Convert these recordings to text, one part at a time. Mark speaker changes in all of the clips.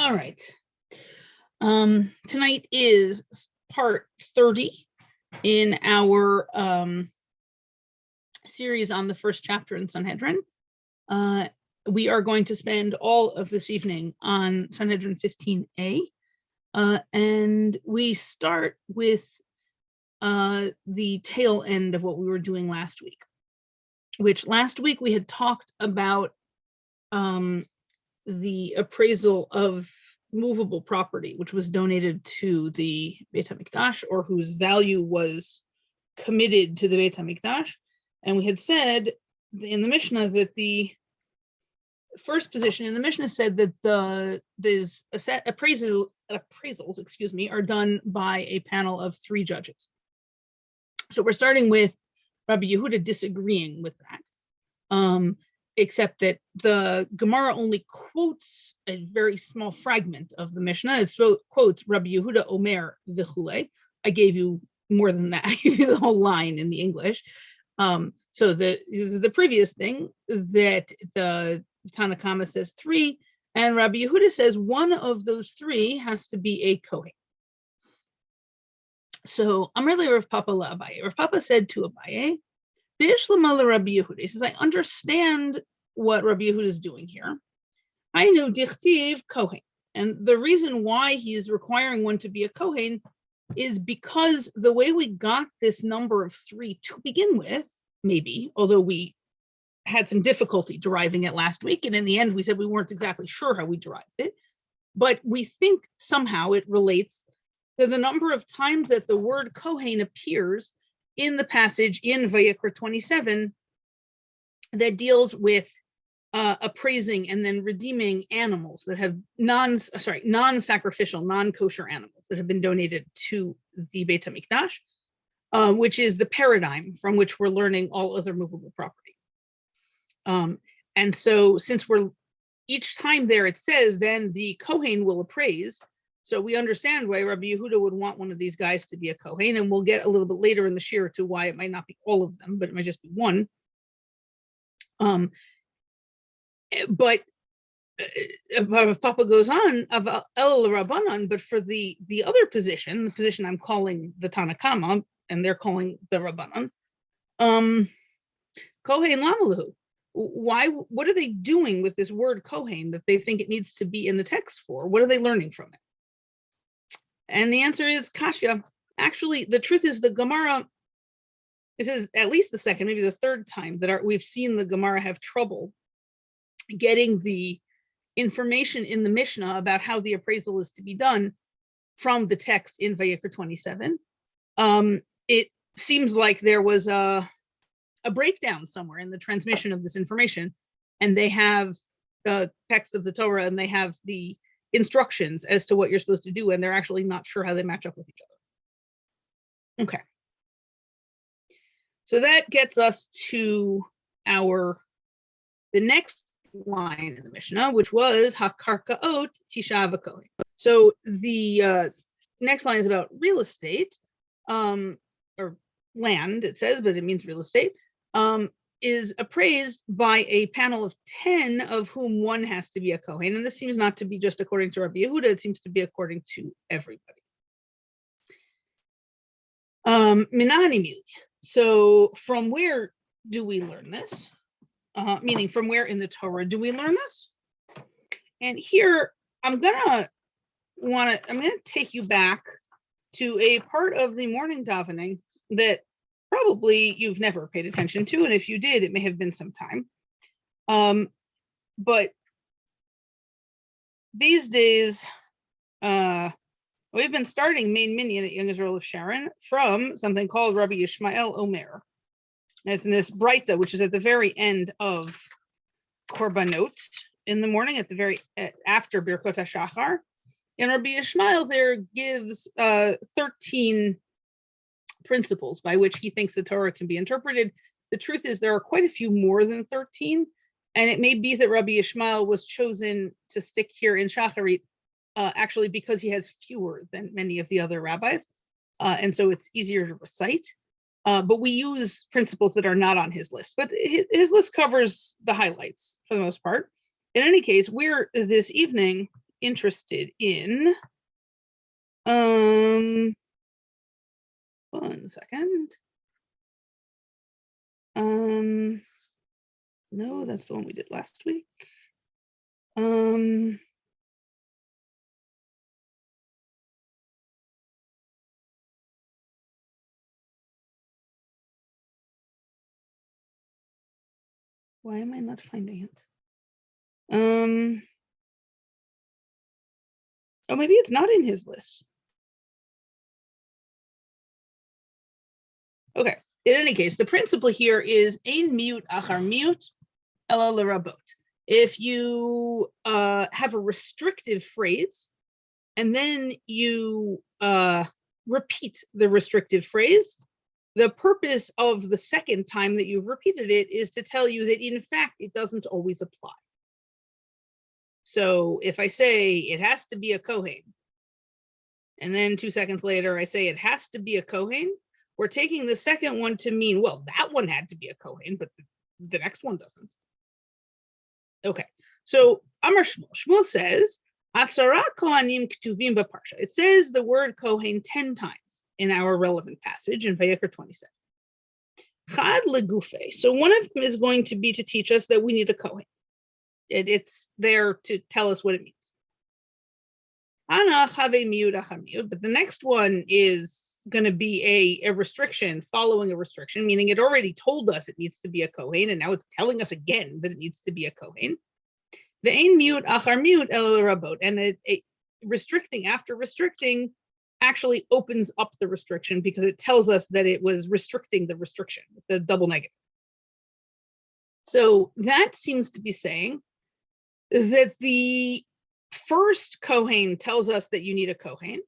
Speaker 1: All right. Tonight is part 30 in our series on the first chapter in Sanhedrin. We are going to spend all of this evening on Sanhedrin 15a, and we start with the tail end of what we were doing last week, which last week we had talked about the appraisal of movable property, which was donated to the Beit HaMikdash, or whose value was committed to the Beit HaMikdash. And we had said in the Mishnah that the first position in the Mishnah said that there's a set appraisals, are done by a panel of 3 judges. So we're starting with Rabbi Yehuda disagreeing with that. Except that the Gemara only quotes a very small fragment of the Mishnah. It quotes Rabbi Yehuda Omer v'chulei. I gave you more than that. I gave you the whole line in the English. So the previous thing that the Tanna Kama says 3, and Rabbi Yehuda says one of those 3 has to be a Kohen. So I'm really Rav Papa la Abaye. Rav Papa said to Abaye, Rabbi Yehuda. He says, I understand what Rabbi Yehuda is doing here. I know dichtiv Kohen. And the reason why he is requiring one to be a Kohen is because the way we got this number of 3 to begin with, maybe, although we had some difficulty deriving it last week, and in the end we said we weren't exactly sure how we derived it, but we think somehow it relates to the number of times that the word Kohen appears in the passage in Vayikra 27 that deals with appraising and then redeeming animals that have non-sacrificial, non-kosher animals that have been donated to the Beit HaMikdash, which is the paradigm from which we're learning all other movable property. And so since each time there it says, then the Kohen will appraise. So we understand why Rabbi Yehuda would want one of these guys to be a Kohen, and we'll get a little bit later in the shir to why it might not be all of them, but it might just be one. But Papa goes on, El Rabbanan, but for the other position, the position I'm calling the Tanna Kama, and they're calling the Rabbanan, Kohen Lamalahu. What are they doing with this word Kohen that they think it needs to be in the text for? What are they learning from it? And the answer is Kasha. Actually, the truth is the Gemara, this is at least the second, maybe the third time that we've seen the Gemara have trouble getting the information in the Mishnah about how the appraisal is to be done from the text in Vayikra 27. It seems like there was a breakdown somewhere in the transmission of this information, and they have the text of the Torah and they have the instructions as to what you're supposed to do, and they're actually not sure how they match up with each other. Okay. So that gets us to the next line in the Mishnah, which was Hakarkaot Tisha v'Kohen. So the next line is about real estate, or land, it says, but it means real estate, is appraised by a panel of 10, of whom one has to be a Kohen. And this seems not to be just according to Rabbi Yehuda, it seems to be according to everybody. Minani mili. So from where do we learn this? Meaning from where in the Torah do we learn this? And here I'm gonna take you back to a part of the morning davening that probably you've never paid attention to, and if you did, it may have been some time. But these days, we've been starting main minyan at Young Israel of Sharon from something called Rabbi Yishmael Omer. And it's in this Breita, which is at the very end of Korbanot in the morning, after Birkot HaShachar. And Rabbi Yishmael there gives 13 principles by which he thinks the Torah can be interpreted. The truth is there are quite a few more than 13, and it may be that Rabbi Yishmael was chosen to stick here in Shacharit actually because he has fewer than many of the other rabbis, and so it's easier to recite. But we use principles that are not on his list, but his list covers the highlights for the most part. In any case, we're this evening interested in, one second. No, that's the one we did last week. Why am I not finding it? Oh, maybe it's not in his list. Okay. In any case, the principle here is ein mute achar mute ela lerabot. If you have a restrictive phrase and then you repeat the restrictive phrase, the purpose of the second time that you've repeated it is to tell you that in fact it doesn't always apply. So if I say it has to be a Kohen, and then 2 seconds later I say it has to be a Kohen, we're taking the second one to mean, well, that one had to be a Kohen, but the next one doesn't. Okay, so Amar Shmuel. Shmuel says, Asara Kohanim Ktuvim B'Parsha. It says the word Kohen 10 times in our relevant passage in Vayikra 27. Chad legufe. So one of them is going to be to teach us that we need a Kohen. It's there to tell us what it means. Ana have miud achar miud, but the next one is going to be a restriction following a restriction, meaning it already told us it needs to be a Kohen, and now it's telling us again that it needs to be a Kohen. The ein miud achar miud el rabot, and it restricting after restricting actually opens up the restriction because it tells us that it was restricting the restriction, the double negative. So that seems to be saying that the first Kohen tells us that you need a Kohen,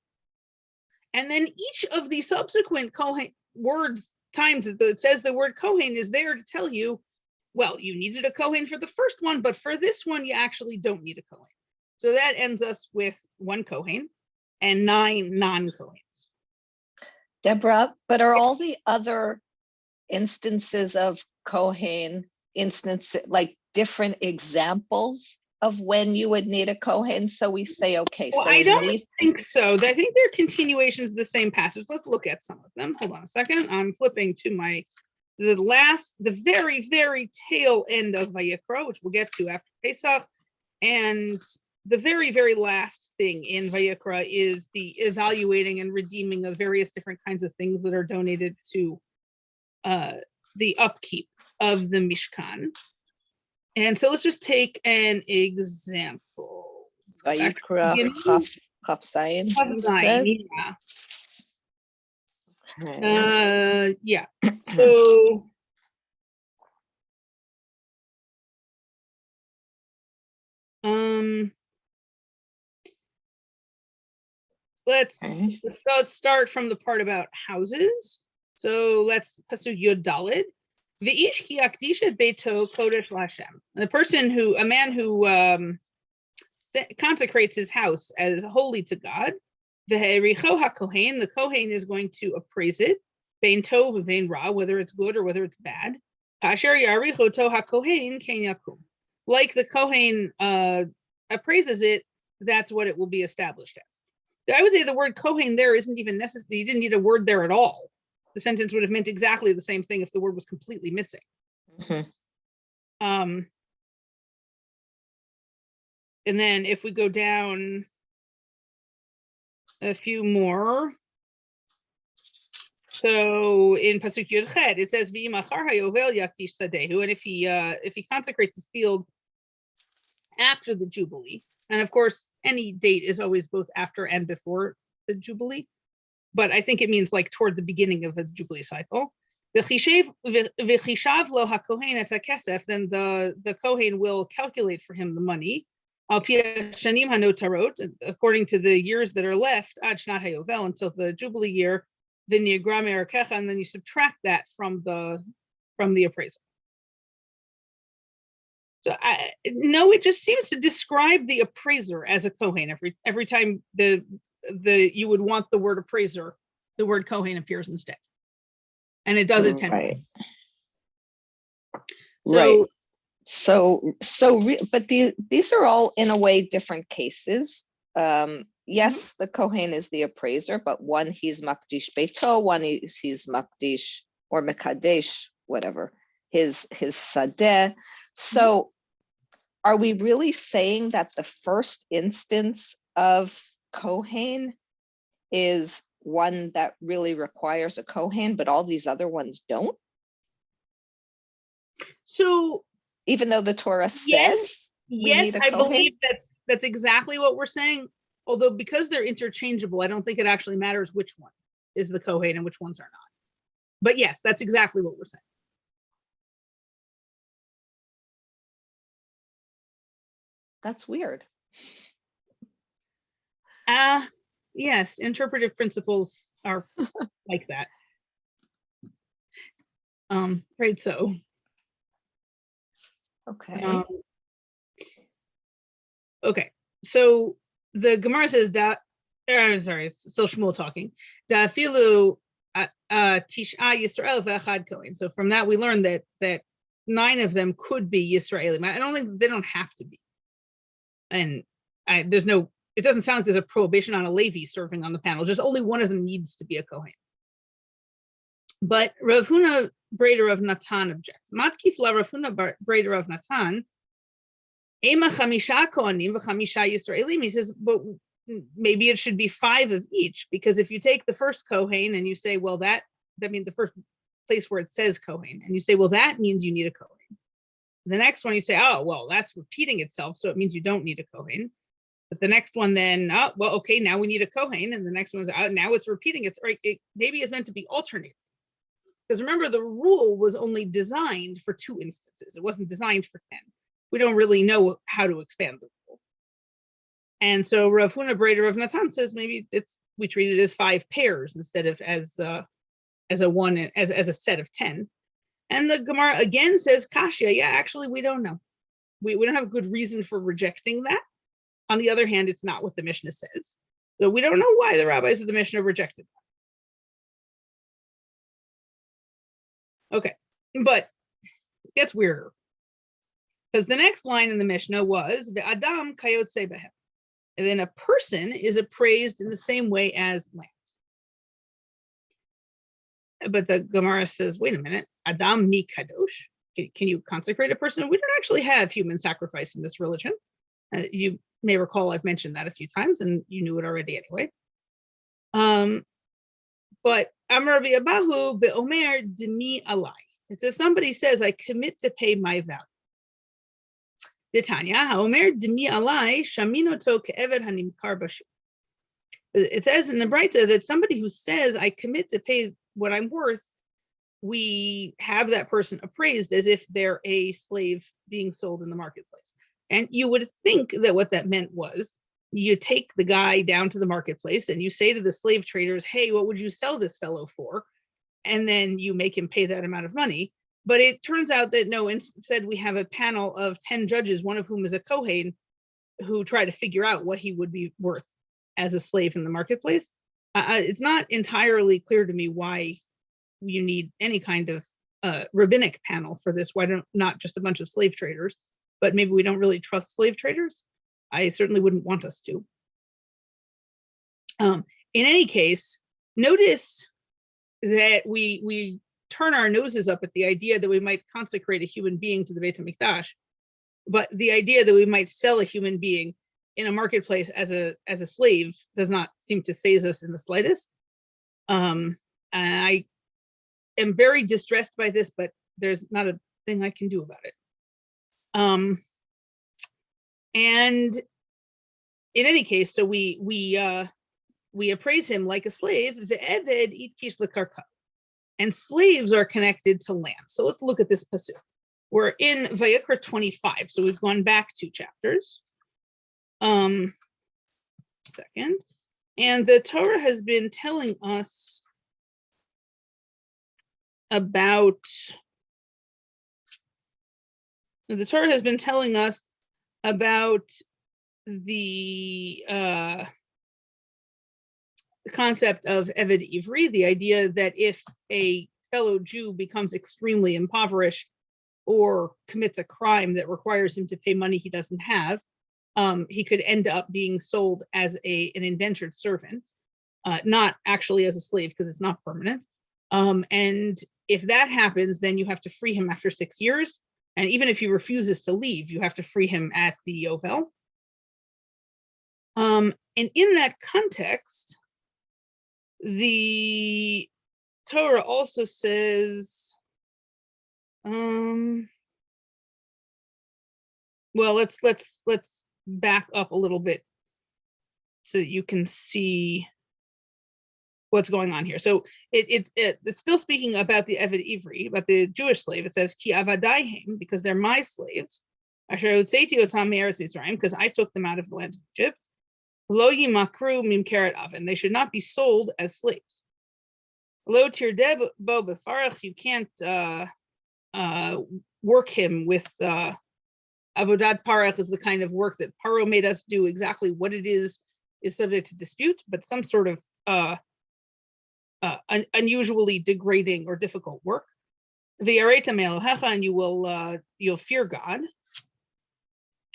Speaker 1: and then each of the subsequent Kohen words, times that it says the word Kohen is there to tell you, well, you needed a Kohen for the first one, but for this one, you actually don't need a Kohen. So that ends us with 1 Kohen and 9 non-Kohens.
Speaker 2: Deborah, but are all the other instances of Kohen instances like different examples of when you would need a Kohen? So we say, okay,
Speaker 1: well,
Speaker 2: so
Speaker 1: I don't think so. I think they're continuations of the same passage. Let's look at some of them. Hold on a second. I'm flipping to the very, very tail end of Vayikra, which we'll get to after Pesach. And the very, very last thing in Vayikra is the evaluating and redeeming of various different kinds of things that are donated to the upkeep of the Mishkan. And so let's just take an example.
Speaker 2: Vayikra Chaf Zayin,
Speaker 1: yeah. So let's start from the part about houses. So let's pasuk Yud Daled. V'ish ki yakdisha beito kodesh l'Hashem. A man who consecrates his house as holy to God. V'hericho hakohen, the kohen is going to appraise it. Vein tov vein ra, whether it's good or whether it's bad. Kasher yaricho to hakohen ken yakum. Like the kohen appraises it, that's what it will be established as. I would say the word kohen there isn't even necessary. You didn't need a word there at all. The sentence would have meant exactly the same thing if the word was completely missing. Mm-hmm. And then if we go down a few more, so in pasuk Yud Chet it says v'imachar hayovel yakdish sadehu, and if he consecrates his field after the Jubilee, and of course any date is always both after and before the Jubilee, but I think it means like toward the beginning of the Jubilee cycle. V'chishav lo hakohen et hakesef, then the Kohen will calculate for him the money. Al pi hashanim hanotarot, according to the years that are left, ad shnat hayovel, until the Jubilee year, v'niagram erakecha, and then you subtract that from the appraisal. So no, it just seems to describe the appraiser as a Kohen. Every time you would want the word appraiser, the word Kohen appears instead, and it does it 10 times.
Speaker 2: So, right. But these are all in a way different cases. Yes, the Kohen is the appraiser, but one he's Makdish Beito, one he's Makdish or Mekadesh, whatever, his Sadeh. So are we really saying that the first instance of Kohen is one that really requires a Kohen, but all these other ones don't?
Speaker 1: So
Speaker 2: even though the Torah says
Speaker 1: yes, I believe that's exactly what we're saying. Although because they're interchangeable, I don't think it actually matters which one is the Kohen and which ones are not. But yes, that's exactly what we're saying.
Speaker 2: That's weird.
Speaker 1: Yes, interpretive principles are like that. Right, so.
Speaker 2: Okay.
Speaker 1: Okay, so the Gemara says that, sorry, it's still Shmuel talking. Da filu tisha Yisrael v'echad Kohen. So from that we learned that 9 of them could be Yisraelim. I don't think they don't have to be. And there's no, it doesn't sound like there's a prohibition on a Levi serving on the panel. Just only one of them needs to be a Kohen. But Rav Huna Breder of Natan objects. Matkif la Rav Huna Breder of Natan. Ema chamisha kohanim v'chamisha Yisraelim. He says, but maybe it should be 5 of each, because if you take the first Kohen and you say, well, that means the first place where it says Kohen, and you say, well, that means you need a Kohen. The next one you say, oh, well, that's repeating itself, so it means you don't need a Kohen. But the next one then, oh, well, okay, now we need a Kohen, and the next one is, now it's repeating. It's right. It maybe is meant to be alternating. Because remember, the rule was only designed for 2 instances. It wasn't designed for 10. We don't really know how to expand the rule. And so Rav Huna Breder of Natan says maybe we treat it as 5 pairs instead of as a one, as a set of 10. And the Gemara again says, Kasha, yeah, actually, we don't know. We don't have a good reason for rejecting that. On the other hand, it's not what the Mishnah says. So we don't know why the rabbis of the Mishnah rejected that. Okay, but it gets weirder. Because the next line in the Mishnah was, Adam kayotze behem. And then a person is appraised in the same way as land. But the Gemara says, wait a minute, Adam mi kadosh. Can you consecrate a person? We don't actually have human sacrifice in this religion. You may recall I've mentioned that a few times, and you knew it already anyway. But Amar Rabbi Abahu be'omer demi alai. It's if somebody says, I commit to pay my value. D'Tanya, ha'omer demi alai shaminoto ke'eved hanimkar bashu. It says in the Braita that somebody who says, I commit to pay what I'm worth, we have that person appraised as if they're a slave being sold in the marketplace. And you would think that what that meant was you take the guy down to the marketplace and you say to the slave traders, hey, what would you sell this fellow for? And then you make him pay that amount of money. But it turns out that no, instead we have a panel of 10 judges, one of whom is a Kohen, who try to figure out what he would be worth as a slave in the marketplace. It's not entirely clear to me why you need any kind of rabbinic panel for this. Why not just a bunch of slave traders? But maybe we don't really trust slave traders. I certainly wouldn't want us to. In any case, notice that we turn our noses up at the idea that we might consecrate a human being to the Beit HaMikdash, but the idea that we might sell a human being in a marketplace as a slave does not seem to faze us in the slightest. And I am very distressed by this, but there's not a thing I can do about it. And in any case, so we appraise him like a slave. The eved itkish lekarka, and slaves are connected to land. So let's look at this pasuk. We're in Vayikra 25, so we've gone back 2 chapters. Second, and the Torah has been telling us about. The Torah has been telling us about the concept of Eved Ivri, the idea that if a fellow Jew becomes extremely impoverished or commits a crime that requires him to pay money he doesn't have, he could end up being sold as an indentured servant, not actually as a slave because it's not permanent. And if that happens, then you have to free him after 6 years. And even if he refuses to leave, you have to free him at the Yovel. And in that context, the Torah also says, well, let's back up a little bit so you can see what's going on here. So it's still speaking about the Eved Ivri, about the Jewish slave. It says, Ki avadaihim, because they're my slaves. Asher hotzeti otam me'eretz Mitzrayim, because I took them out of the land of Egypt. Lo yimakru mimkeret avin, they should not be sold as slaves. Lo tirdeh bo befarach, you can't work him with avodat parach is the kind of work that Paro made us do. Exactly what it is subject to dispute, but some sort of unusually degrading or difficult work. V'yareta me'elohecha, and you'll fear God.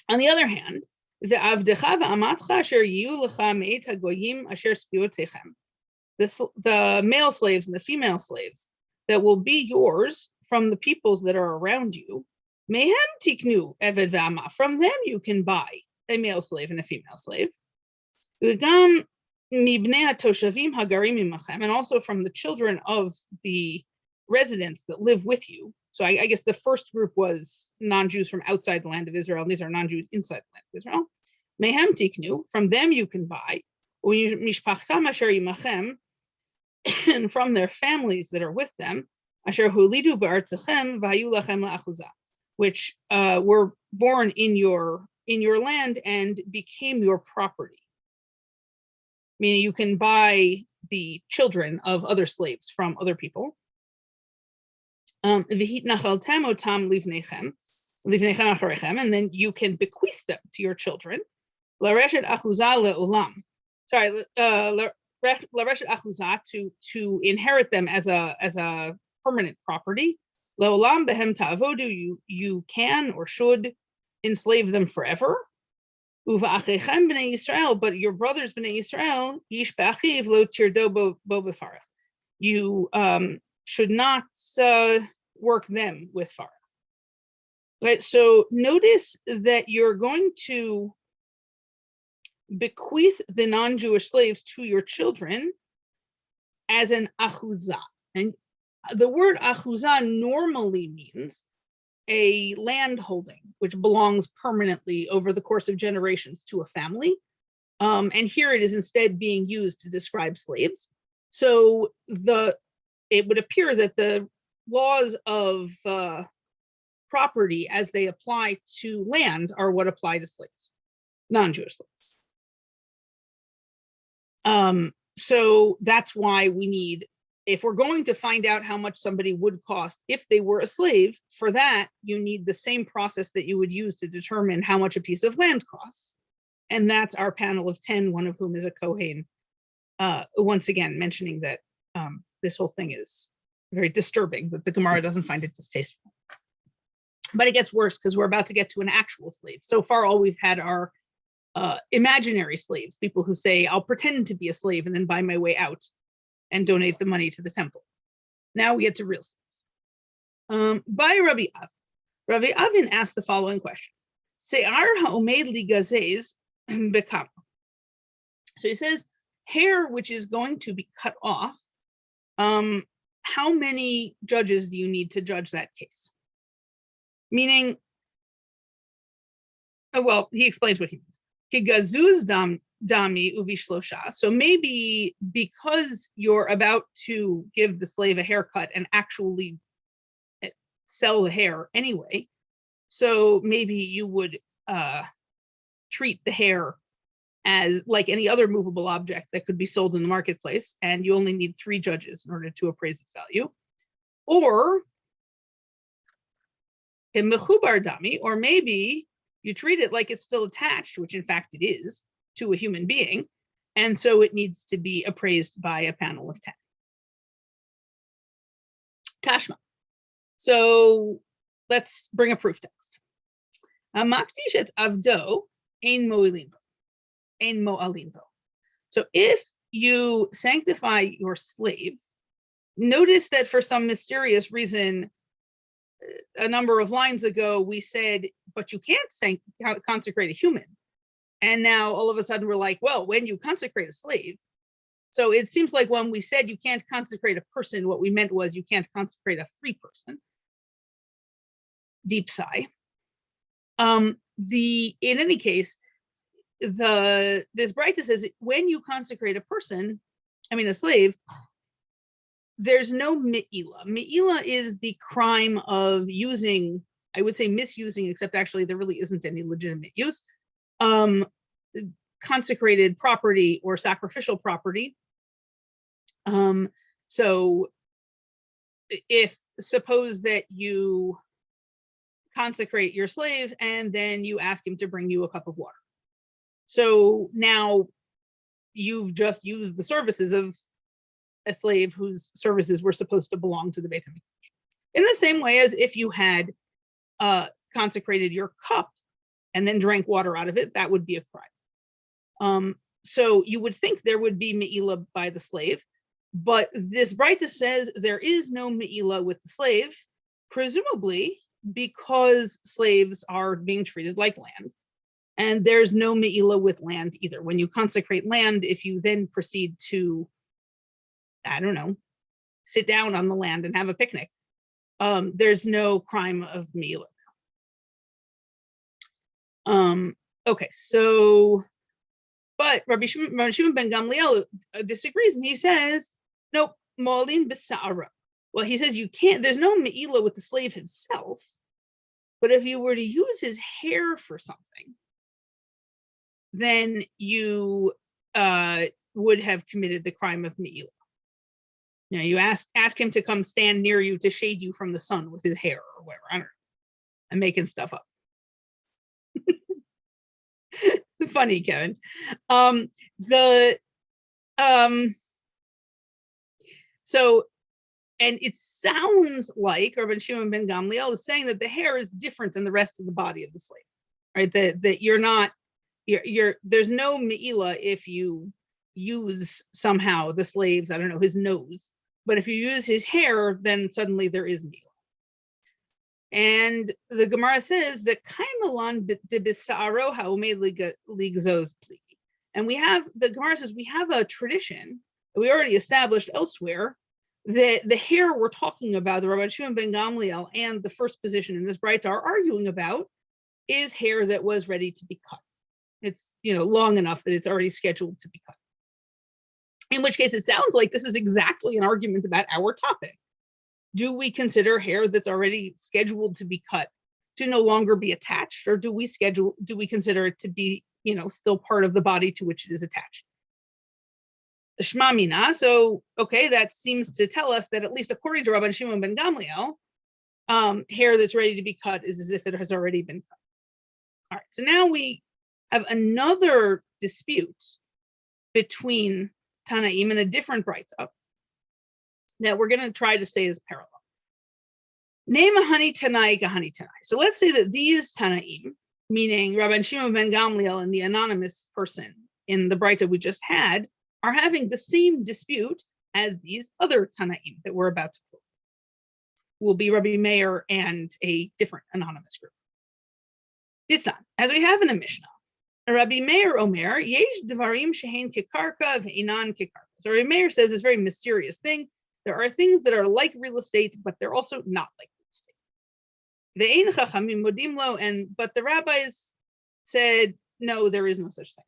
Speaker 1: On the other hand, the avdecha v'amatcha asher yiyu lecha me'et hagoyim asher spiotechem, the male slaves and the female slaves that will be yours from the peoples that are around you, mehem tiknu eved v'ama, from them you can buy a male slave and a female slave. V'gam mibnei hatoshavim hagarim imachem, and also from the children of the residents that live with you. So I guess the first group was non-Jews from outside the land of Israel, and these are non-Jews inside the land of Israel. Mehem tiknu, from them you can buy, mishpachtam asher imachem, and from their families that are with them, asher hulidu ba'artzachem v'hayu lachem la'achuza, which were born in your land and became your property. Meaning you can buy the children of other slaves from other people. And then you can bequeath them to your children. Lareshet achuza le'olam. Sorry, lareshet achuza, to inherit them as a permanent property. Le'olam behem ta'avodu, you can or should enslave them forever. Uva'achechem b'nei Yisrael, but your brothers b'nei Yisrael, yish b'achiv lo tirdo bo b'farach. You should not work them with farach. Right. So notice that you're going to bequeath the non-Jewish slaves to your children as an achuzah, and the word achuzah normally means a land holding which belongs permanently over the course of generations to a family. And here it is instead being used to describe slaves. So it would appear that the laws of property as they apply to land are what apply to slaves, non-Jewish slaves. So that's why we need, if we're going to find out how much somebody would cost if they were a slave, for that, you need the same process that you would use to determine how much a piece of land costs. And that's our panel of 10, one of whom is a Kohen, once again, mentioning that this whole thing is very disturbing, that the Gemara doesn't find it distasteful. But it gets worse because we're about to get to an actual slave. So far, all we've had are imaginary slaves, people who say, I'll pretend to be a slave and then buy my way out and donate the money to the temple. Now we get to real slaves. By Rabbi Avin. Rabbi Avin asked the following question. Se'ar ha'omed li gazez bekama. So he says, hair which is going to be cut off, how many judges do you need to judge that case? Meaning, well, he explains what he means. Kigazuz dami uvishlosha. So maybe because you're about to give the slave a haircut and actually sell the hair anyway, so maybe you would treat the hair as like any other movable object that could be sold in the marketplace, and you only need 3 judges in order to appraise its value. Or mechubar dami, or maybe you treat it like it's still attached, which in fact it is, to a human being, and so it needs to be appraised by a panel of 10. Tashma. So let's bring a proof text. Maktish et avdo ein mo'alin bo. So if you sanctify your slave, notice that for some mysterious reason, a number of lines ago, we said, but you can't consecrate a human. And now all of a sudden we're like, well, when you consecrate a slave. So it seems like when we said you can't consecrate a person, what we meant was you can't consecrate a free person. Deep sigh. In any case, this Braita says when you consecrate a slave, there's no me'ila. Me'ila is the crime of using, I would say misusing, except actually there really isn't any legitimate use, consecrated property or sacrificial property. So if suppose that you consecrate your slave and then you ask him to bring you a cup of water. So now you've just used the services of a slave whose services were supposed to belong to the Beit HaMikdash. In the same way as if you had consecrated your cup and then drank water out of it, that would be a crime. So you would think there would be me'ila by the slave, but this Braita says there is no me'ila with the slave, presumably because slaves are being treated like land. And there's no me'ila with land either. When you consecrate land, if you then proceed to, I don't know, sit down on the land and have a picnic, there's no crime of me'ila. Okay, so, but Rabbi Shimon ben Gamliel disagrees, and he says, nope, mo'alin b'sa'ara. Well, he says you can't, there's no me'ila with the slave himself, but if you were to use his hair for something, then you would have committed the crime of me'ila. Now you ask him to come stand near you to shade you from the sun with his hair or whatever. I don't know. I'm making stuff up. Funny, Kevin. So, and it sounds like Rabbi Shimon ben Gamliel is saying that the hair is different than the rest of the body of the slave, right? That you're not, there's no me'ila if you use somehow the slave's, I don't know, his nose, but if you use his hair, then suddenly there is me'ila. And the Gemara says that kaimalan de bisaro ha'umed ligzos pligi. And the Gemara says we have a tradition that we already established elsewhere that the hair we're talking about, the Rabbi Shimon ben Gamliel and the first position in this Braita are arguing about, is hair that was ready to be cut. It's, long enough that it's already scheduled to be cut. In which case it sounds like this is exactly an argument about our topic. Do we consider hair that's already scheduled to be cut to no longer be attached, or do we consider it to be, still part of the body to which it is attached? The Shema Mina, so, okay, that seems to tell us that at least according to Rabbi Shimon ben Gamliel, hair that's ready to be cut is as if it has already been cut. All right, so now we have another dispute between Tanaim and a different Braita that we're going to try to say is parallel. Name a Hani Tanai, Gahani Tanai. So let's say that these Tanaim, meaning Rabbi Shimon ben Gamliel and the anonymous person in the Braita we just had, are having the same dispute as these other Tanaim that we're about to quote. Will be Rabbi Meir and a different anonymous group. Ditsan, as we have in a Mishnah, Rabbi Meir Omer, Yesh Devarim Shehein Kikarka Ve'inan Kikarka. So Rabbi Meir says this very mysterious thing. There are things that are like real estate, but they're also not like real estate. Ve'ein Chachamim Modim Lo, but the rabbis said, no, there is no such thing.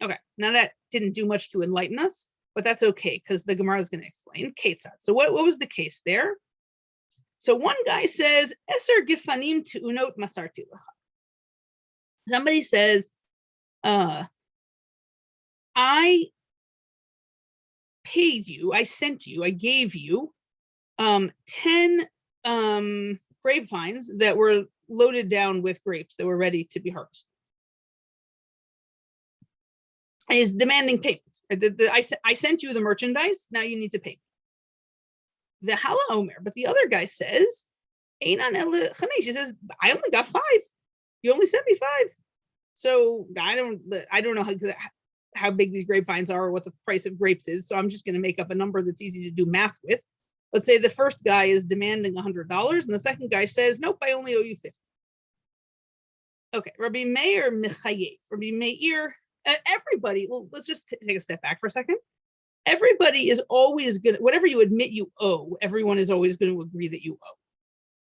Speaker 1: Okay, now that didn't do much to enlighten us, but that's okay, because the Gemara is going to explain. Ketzad. So what was the case there? So one guy says, Eser Gifanim Tu'unot Masarti Lecha. Somebody says, I paid you, I sent you, I gave you 10 grapevines that were loaded down with grapes that were ready to be harvested. And he's demanding payment. I sent you the merchandise, now you need to pay me. The Hala Omer, but the other guy says, he says, I only got 5. You only sent me 5. So I don't know how big these grapevines are or what the price of grapes is. So I'm just going to make up a number that's easy to do math with. Let's say the first guy is demanding $100 and the second guy says, nope, I only owe you 50. Okay, Rabbi Meir Michayev. Rabbi Meir, everybody, well, let's just take a step back for a second. Everybody is always going to, whatever you admit you owe, everyone is always going to agree that you owe.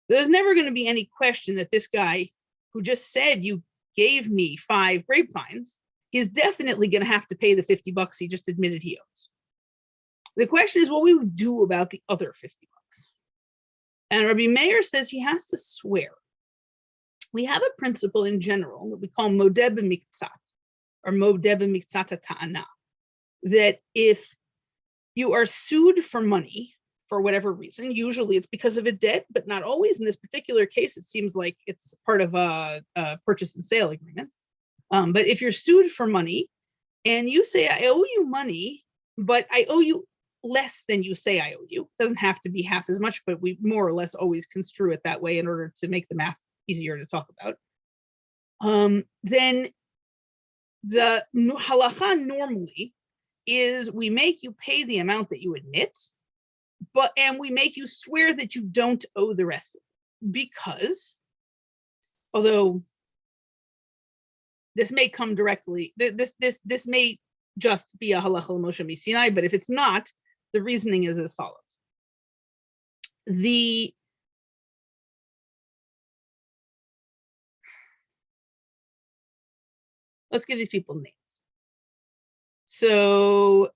Speaker 1: There's never going to be any question that this guy who just said you gave me 5 grapevines, he's definitely going to have to pay the $50 he just admitted he owes. The question is what we would do about the other $50. And Rabbi Meir says he has to swear. We have a principle in general that we call modeh b'miktzat, or modeh b'miktzat ta'ana, that if you are sued for money for whatever reason, usually it's because of a debt, but not always. In this particular case, it seems like it's part of a purchase and sale agreement. But if you're sued for money and you say, I owe you money, but I owe you less than you say I owe you, it doesn't have to be half as much, but we more or less always construe it that way in order to make the math easier to talk about. Then the halacha normally is we make you pay the amount that you admit, and we make you swear that you don't owe the rest of it. Because, although this may come directly, this may just be a halacha l'Moshe Misinai, but if it's not, the reasoning is as follows. Let's give these people names. So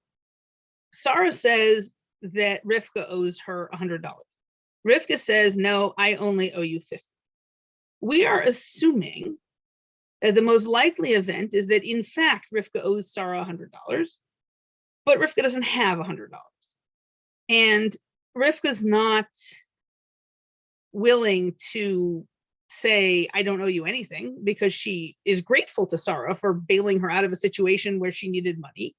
Speaker 1: Sarah says that Rivka owes her $100. Rivka says, no, I only owe you 50. We are assuming that the most likely event is that in fact Rivka owes Sarah $100, but Rivka doesn't have $100. And Rivka's not willing to say, I don't owe you anything, because she is grateful to Sarah for bailing her out of a situation where she needed money.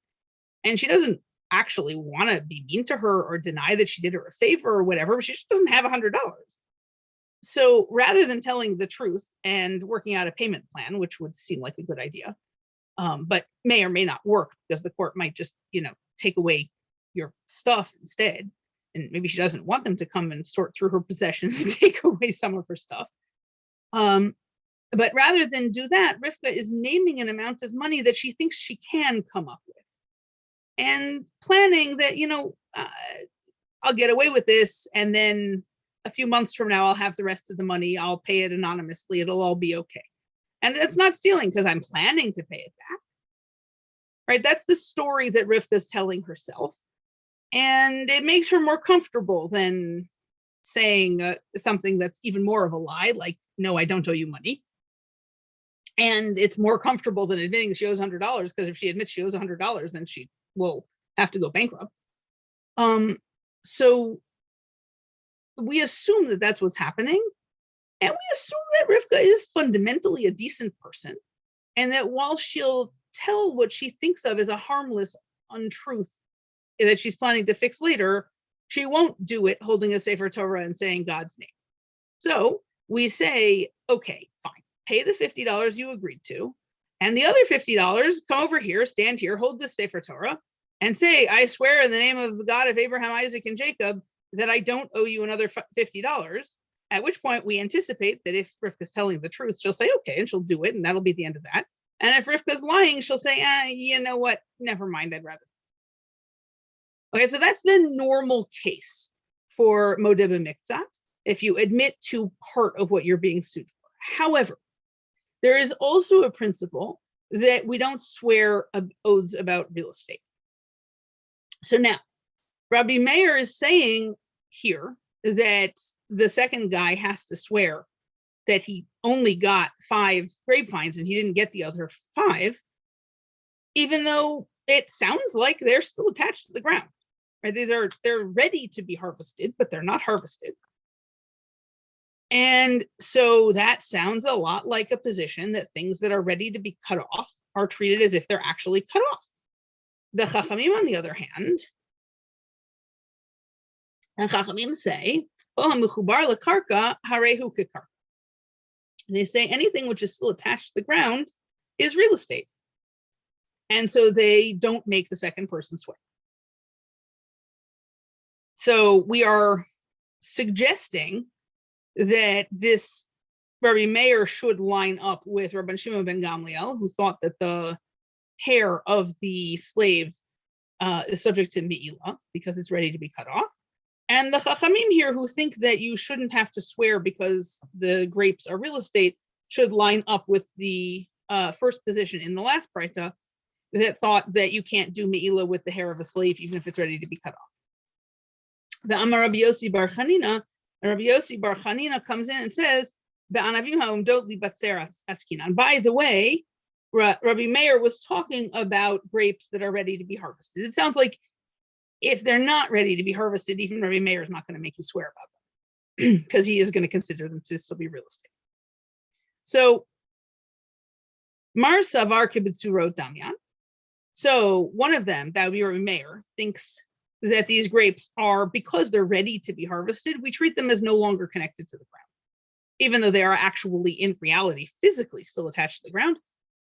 Speaker 1: And she doesn't actually want to be mean to her or deny that she did her a favor or whatever. She just doesn't have $100. So rather than telling the truth and working out a payment plan, which would seem like a good idea, but may or may not work because the court might just, take away your stuff instead. And maybe she doesn't want them to come and sort through her possessions and take away some of her stuff. But rather than do that, Rivka is naming an amount of money that she thinks she can come up with and planning that, I'll get away with this. And then a few months from now, I'll have the rest of the money. I'll pay it anonymously. It'll all be okay. And that's not stealing because I'm planning to pay it back. Right? That's the story that Rivka's telling herself. And it makes her more comfortable than saying something that's even more of a lie, like, no, I don't owe you money. And it's more comfortable than admitting she owes $100, because if she admits she owes $100, then she will have to go bankrupt. So we assume that that's what's happening. And we assume that Rivka is fundamentally a decent person. And that while she'll tell what she thinks of as a harmless untruth that she's planning to fix later, she won't do it holding a Sefer Torah and saying God's name. So we say, okay, fine, pay the $50 you agreed to, and the other $50, come over here, stand here, hold this Sefer Torah, and say, I swear in the name of the God of Abraham, Isaac, and Jacob that I don't owe you another $50, at which point we anticipate that if Rivka's telling the truth, she'll say, okay, and she'll do it, and that'll be the end of that. And if Rivka's lying, she'll say, you know what, never mind, I'd rather. Okay, so that's the normal case for modeh b'miktzat, if you admit to part of what you're being sued for. However, there is also a principle that we don't swear oaths about real estate. So now, Rabbi Meir is saying here that the second guy has to swear that he only got 5 grapevines and he didn't get the other 5, even though it sounds like they're still attached to the ground. Right? They're ready to be harvested, but they're not harvested. And so that sounds a lot like a position that things that are ready to be cut off are treated as if they're actually cut off. The Chachamim, on the other hand, and Chachamim say, They say anything which is still attached to the ground is real estate. And so they don't make the second person swear. So we are suggesting that this Rabbi Meir should line up with Rabbi Shimon ben Gamliel, who thought that the hair of the slave is subject to Me'ilah because it's ready to be cut off. And the Chachamim here, who think that you shouldn't have to swear because the grapes are real estate, should line up with the first position in the last Braita that thought that you can't do Me'ilah with the hair of a slave, even if it's ready to be cut off. The Amar Rabbi Yossi Bar Chanina, Rabbi Yossi Bar Chanina comes in and says, and by the way, Rabbi Meir was talking about grapes that are ready to be harvested. It sounds like if they're not ready to be harvested, even Rabbi Meir is not going to make you swear about them because he is going to consider them to still be real estate. So, Mar Savar Kibitzurot Damyan. So one of them, that would be Rabbi Meir, thinks that these grapes are, because they're ready to be harvested, we treat them as no longer connected to the ground, even though they are actually, in reality, physically still attached to the ground,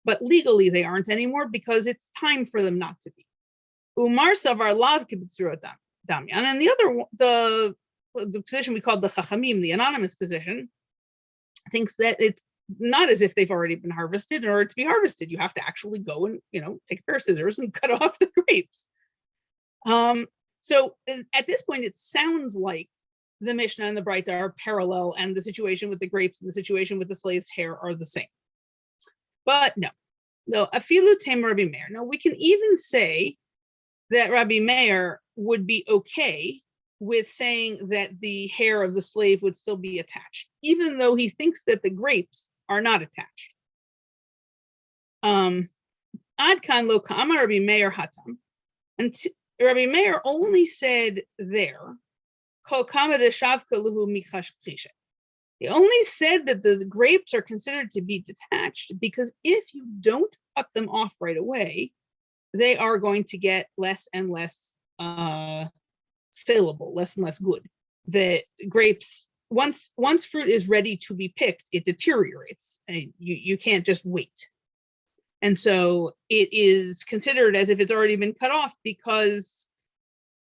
Speaker 1: but legally they aren't anymore because it's time for them not to be. Umar Savar Lav Kibitzurot Damyan, and the position we call the Chachamim, the anonymous position, thinks that it's not as if they've already been harvested. In order to be harvested, you have to actually go and take a pair of scissors and cut off the grapes. So at this point, it sounds like the Mishnah and the Braita are parallel, and the situation with the grapes and the situation with the slave's hair are the same. But no, afilu tem Rabbi Meir. No, we can even say that Rabbi Meir would be okay with saying that the hair of the slave would still be attached, even though he thinks that the grapes are not attached. Ad kan lo ka'amar Rabbi Meir hatam, and Rabbi Meir only said there, kol kama deshavka luhu michash chishe. He only said that the grapes are considered to be detached because if you don't cut them off right away, they are going to get less and less saleable, less and less good. The grapes, once fruit is ready to be picked, it deteriorates, and you can't just wait. And so it is considered as if it's already been cut off because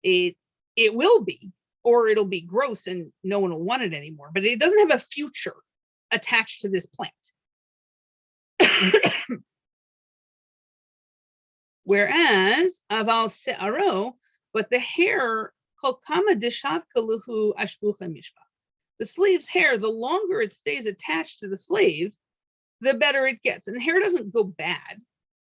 Speaker 1: it will be, or it'll be gross and no one will want it anymore. But it doesn't have a future attached to this plant. Whereas aval se'aro, but the hair kol kama deshavka luhu ashbucha mishpach. The slave's hair, the longer it stays attached to the slave, the better it gets. And hair doesn't go bad.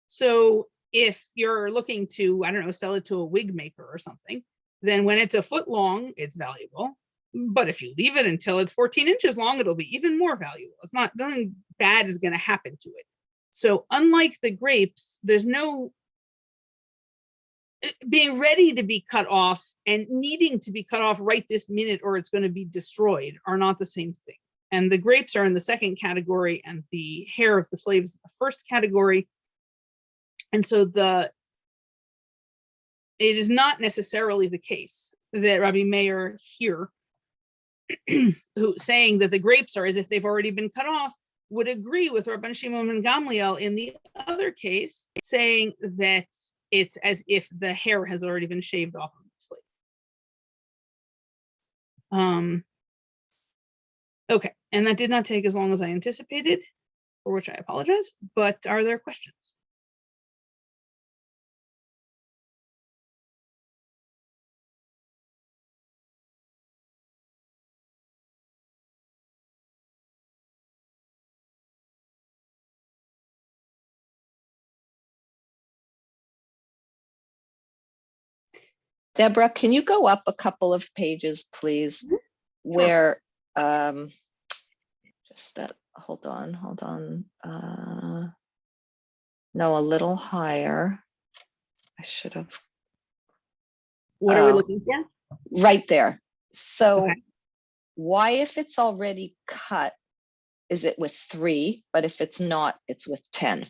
Speaker 1: So if you're looking to, sell it to a wig maker or something, then when it's a foot long, it's valuable. But if you leave it until it's 14 inches long, it'll be even more valuable. It's not, nothing bad is going to happen to it. So unlike the grapes, there's no being ready to be cut off and needing to be cut off right this minute or it's going to be destroyed are not the same thing. And the grapes are in the second category and the hair of the slave is the first category. And so it is not necessarily the case that Rabbi Meir here, who saying that the grapes are as if they've already been cut off, would agree with Rabbi Shimon ben Gamliel in the other case, saying that it's as if the hair has already been shaved off of the slave. Okay, and that did not take as long as I anticipated, for which I apologize, but are there questions?
Speaker 2: Deborah, can you go up a couple of pages, please?
Speaker 1: Mm-hmm.
Speaker 2: Where, hold on. No, a little higher. I should have.
Speaker 1: What are we looking for?
Speaker 2: Right there. So
Speaker 1: okay.
Speaker 2: Why, if it's already cut, is it with 3, but if it's not, it's with 10?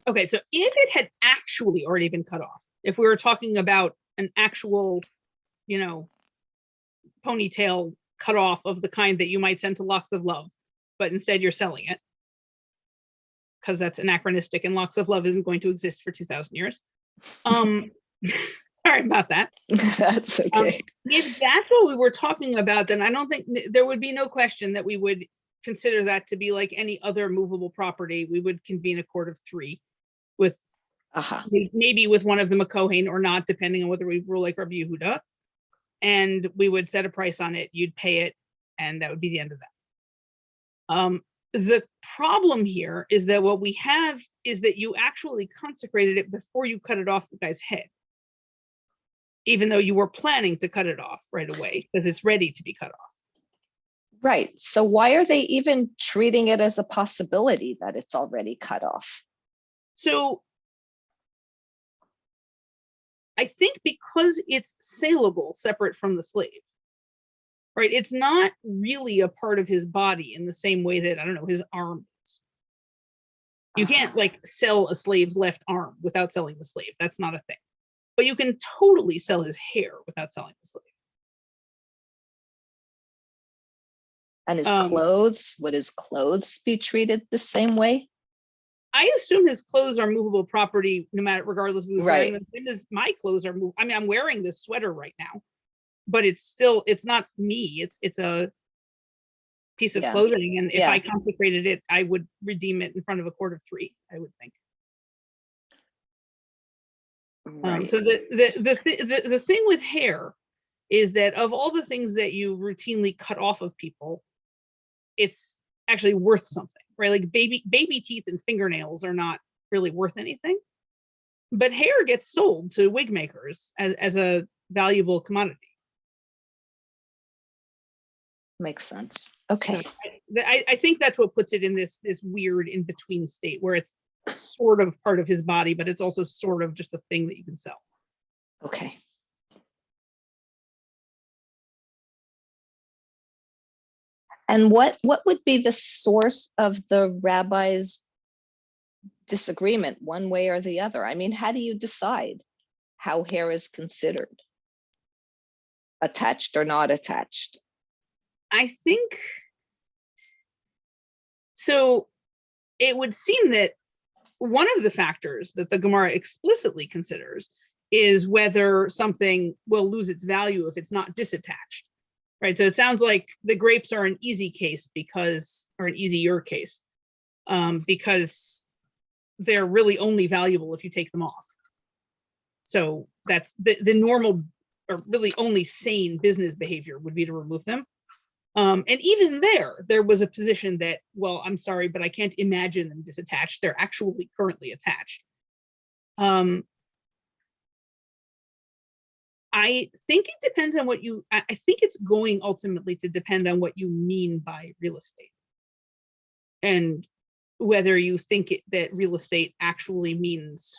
Speaker 1: Okay, so if it had actually already been cut off, if we were talking about an actual, ponytail cut off of the kind that you might send to Locks of Love, but instead you're selling it because that's anachronistic and Locks of Love isn't going to exist for 2,000 years. Sorry about that.
Speaker 2: That's okay.
Speaker 1: If that's what we were talking about, then I don't think there would be no question that we would consider that to be like any other movable property. We would convene a court of three with maybe with one of them a Kohen or not, depending on whether we rule like Rabbi Yehuda. And we would set a price on it, you'd pay it, and that would be the end of that. The problem here is that what we have is that you actually consecrated it before you cut it off the guy's head, even though you were planning to cut it off right away because it's ready to be cut off.
Speaker 2: Right. So why are they even treating it as a possibility that it's already cut off?
Speaker 1: So I think because it's saleable separate from the slave, right? It's not really a part of his body in the same way that, I don't know, his arm is. You can't like sell a slave's left arm without selling the slave. That's not a thing. But you can totally sell his hair without selling the slave.
Speaker 2: And his clothes, would his clothes be treated the same way?
Speaker 1: I assume his clothes are movable property, no matter, regardless of who's wearing them. My clothes are movable. I mean, I'm wearing this sweater right now, but it's not me. It's a piece of clothing. And if I consecrated it, I would redeem it in front of a court of three, I would think. Right. So the thing with hair is that of all the things that you routinely cut off of people, it's actually worth something, right? Like baby teeth and fingernails are not really worth anything, but hair gets sold to wig makers as a valuable commodity.
Speaker 2: Makes sense. Okay.
Speaker 1: So I think that's what puts it in this weird in between state where it's sort of part of his body, but it's also sort of just a thing that you can sell.
Speaker 2: Okay. And what would be the source of the rabbi's disagreement one way or the other? I mean, how do you decide how hair is considered attached or not attached?
Speaker 1: I think so. It would seem that one of the factors that the Gemara explicitly considers is whether something will lose its value if it's not disattached. Right. So it sounds like the grapes are an easy case or an easier case, because they're really only valuable if you take them off. So that's the normal or really only sane business behavior would be to remove them. And even there was a position that, well, I'm sorry, but I can't imagine them disattached. They're actually currently attached. I think it depends on I think it's going ultimately to depend on what you mean by real estate and whether you think that real estate actually means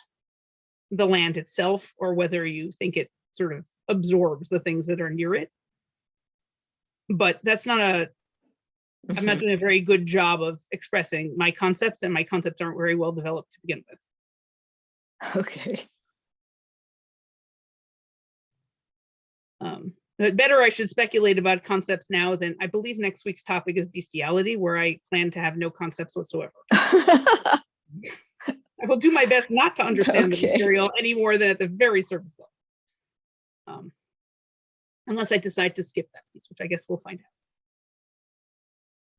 Speaker 1: the land itself or whether you think it sort of absorbs the things that are near it. But that's not I'm not doing a very good job of expressing my concepts, and my concepts aren't very well developed to begin with.
Speaker 2: Okay.
Speaker 1: But better I should speculate about concepts now than I believe next week's topic is bestiality, where I plan to have no concepts whatsoever. I will do my best not to understand the material any more than at the very surface level. Unless I decide to skip that piece, which I guess we'll find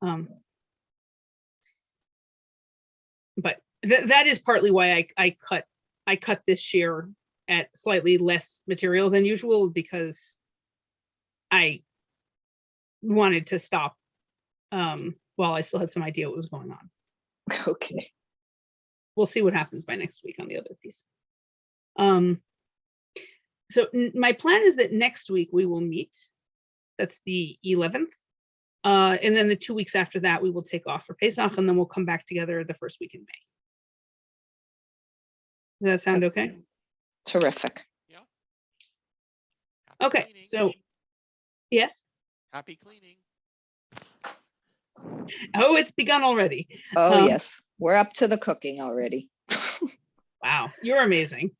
Speaker 1: out. But that is partly why I cut this share at slightly less material than usual, because I wanted to stop while I still had some idea what was going on.
Speaker 2: Okay.
Speaker 1: We'll see what happens by next week on the other piece. So my plan is that next week we will meet. That's the 11th. And then the 2 weeks after that, we will take off for Pesach, and then we'll come back together the first week in May. Does that sound okay?
Speaker 2: Terrific.
Speaker 3: Yeah.
Speaker 1: Okay, so yes.
Speaker 3: Happy cleaning.
Speaker 1: Oh, it's begun already.
Speaker 2: Oh, yes. We're up to the cooking already.
Speaker 1: Wow, you're amazing.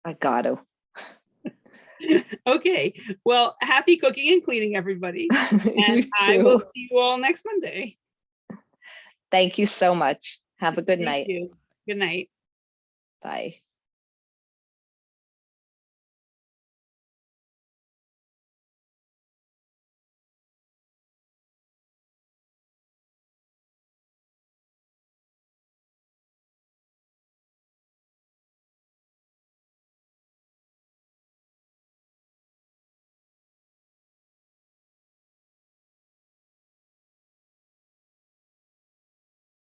Speaker 2: I got to.
Speaker 1: Okay. Well, happy cooking and cleaning, everybody.
Speaker 2: You
Speaker 1: And I will
Speaker 2: too.
Speaker 1: see you all next Monday.
Speaker 2: Thank you so much. Have a good
Speaker 1: Thank
Speaker 2: night.
Speaker 1: you. Good night.
Speaker 2: Bye.